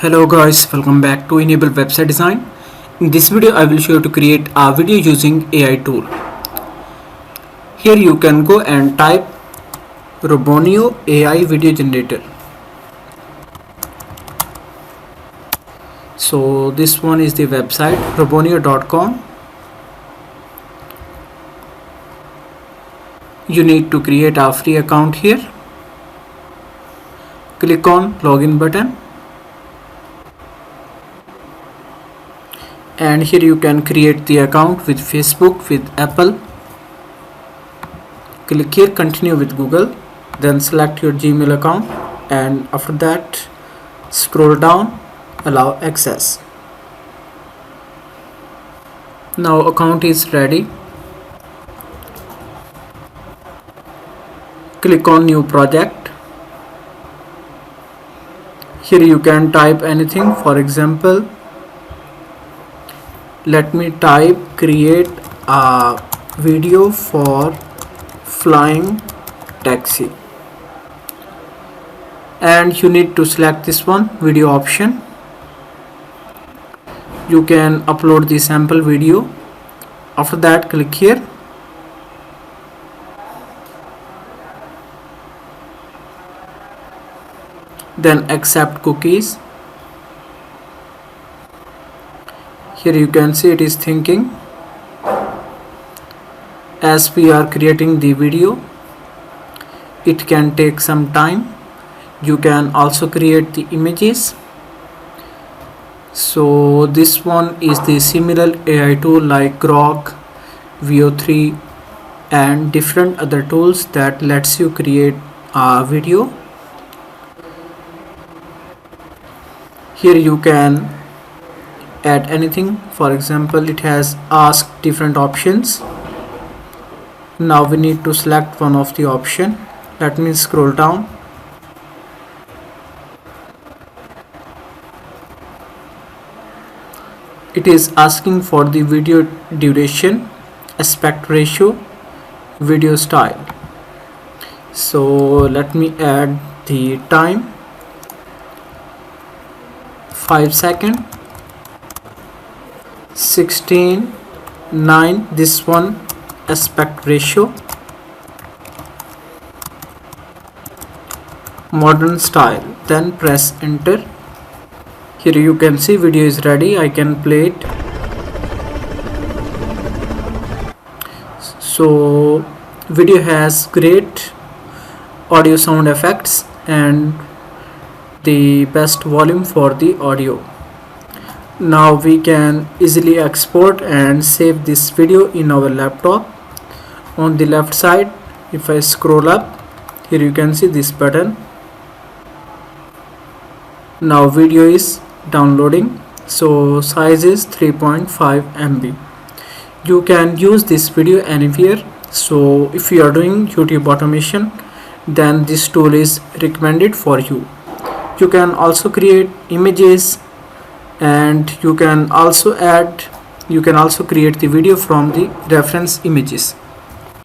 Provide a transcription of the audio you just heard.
Hello guys, welcome back to Enable Website Design. In this video I will show you to create a video using AI tool. Here you can go and type Roboneo AI video generator. So this one is the website roboneo.com. You need to create a free account here. Click on login button. And here you can create the account with Facebook, with Apple. Click here, continue with Google, then select your Gmail account, and after that scroll down, allow access. Now account is ready. Click on new project. Here you can type anything. For example, let me type create a video for flying taxi, and you need to select this one, video option. You can upload the sample video. After that click here, then accept cookies. Here you can see it is thinking. As we are creating the video, it can take some time. You can also create the images. So this one is the similar AI tool like Grok, VO3 and different other tools that lets you create a video. Here you can add anything. For example, it has asked different options. Now we need to select one of the option. Let me scroll down. It is asking for the video duration, aspect ratio, video style. So let me add the time, 5 seconds, 16:9, this one, aspect ratio, modern style, then press enter. Here you can see video is ready. I can play it. So video has great audio sound effects and the best volume for the audio. Now we can easily export and save this video in our laptop. On the left side, if I scroll up, here you can see this button. Now video is downloading. So size is 3.5 MB. You can use this video anywhere. So if you are doing YouTube automation, then this tool is recommended for you. You can also create images, and you can also create the video from the reference images.